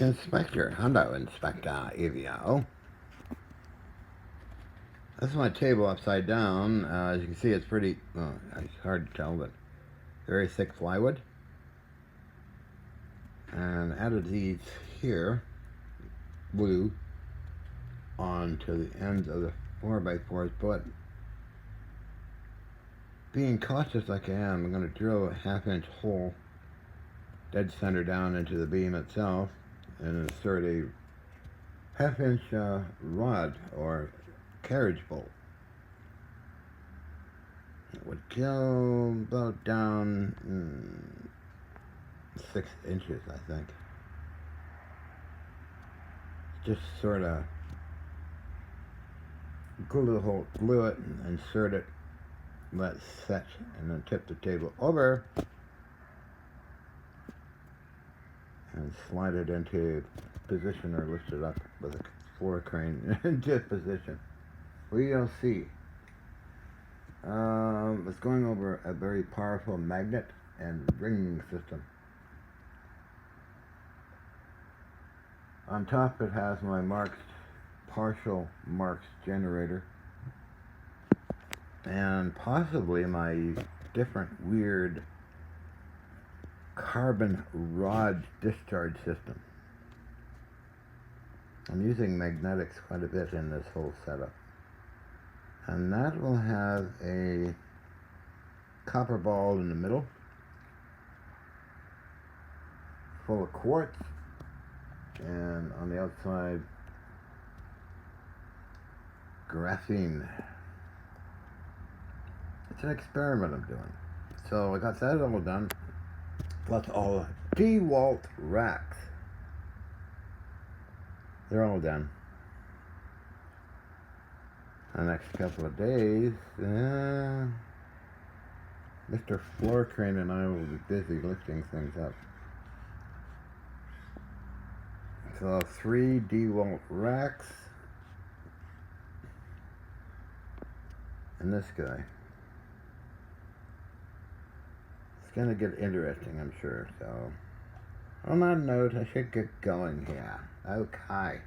Inspector, Hundo Inspector EVO. This is my table upside down. As you can see, it's pretty, it's hard to tell, but very thick plywood. And added these here, blue, onto the ends of the 4x4s, but being cautious like I am, I'm going to drill a 1/2 inch hole dead center down into the beam itself and insert a 1/2 inch rod or carriage bolt. It would go about down 6 inches, I think. Just sort of glue it, and insert it, let it set, and then tip the table over and slide it into position or lift it up with a floor crane into position. We'll see. It's going over a very powerful magnet and ring system. On top it has my partial Marx generator and possibly my different weird carbon rod discharge system. I'm using magnetics quite a bit in this whole setup. And that will have a copper ball in the middle, full of quartz, and on the outside, graphene. It's an experiment I'm doing. So I got that all done, plus all DeWalt racks. They're all done. The next couple of days, Mr. Floor Crane and I will be busy lifting things up. So 3 DeWalt racks, and this guy. It's gonna get interesting, I'm sure. So on that note, I should get going here. Okay.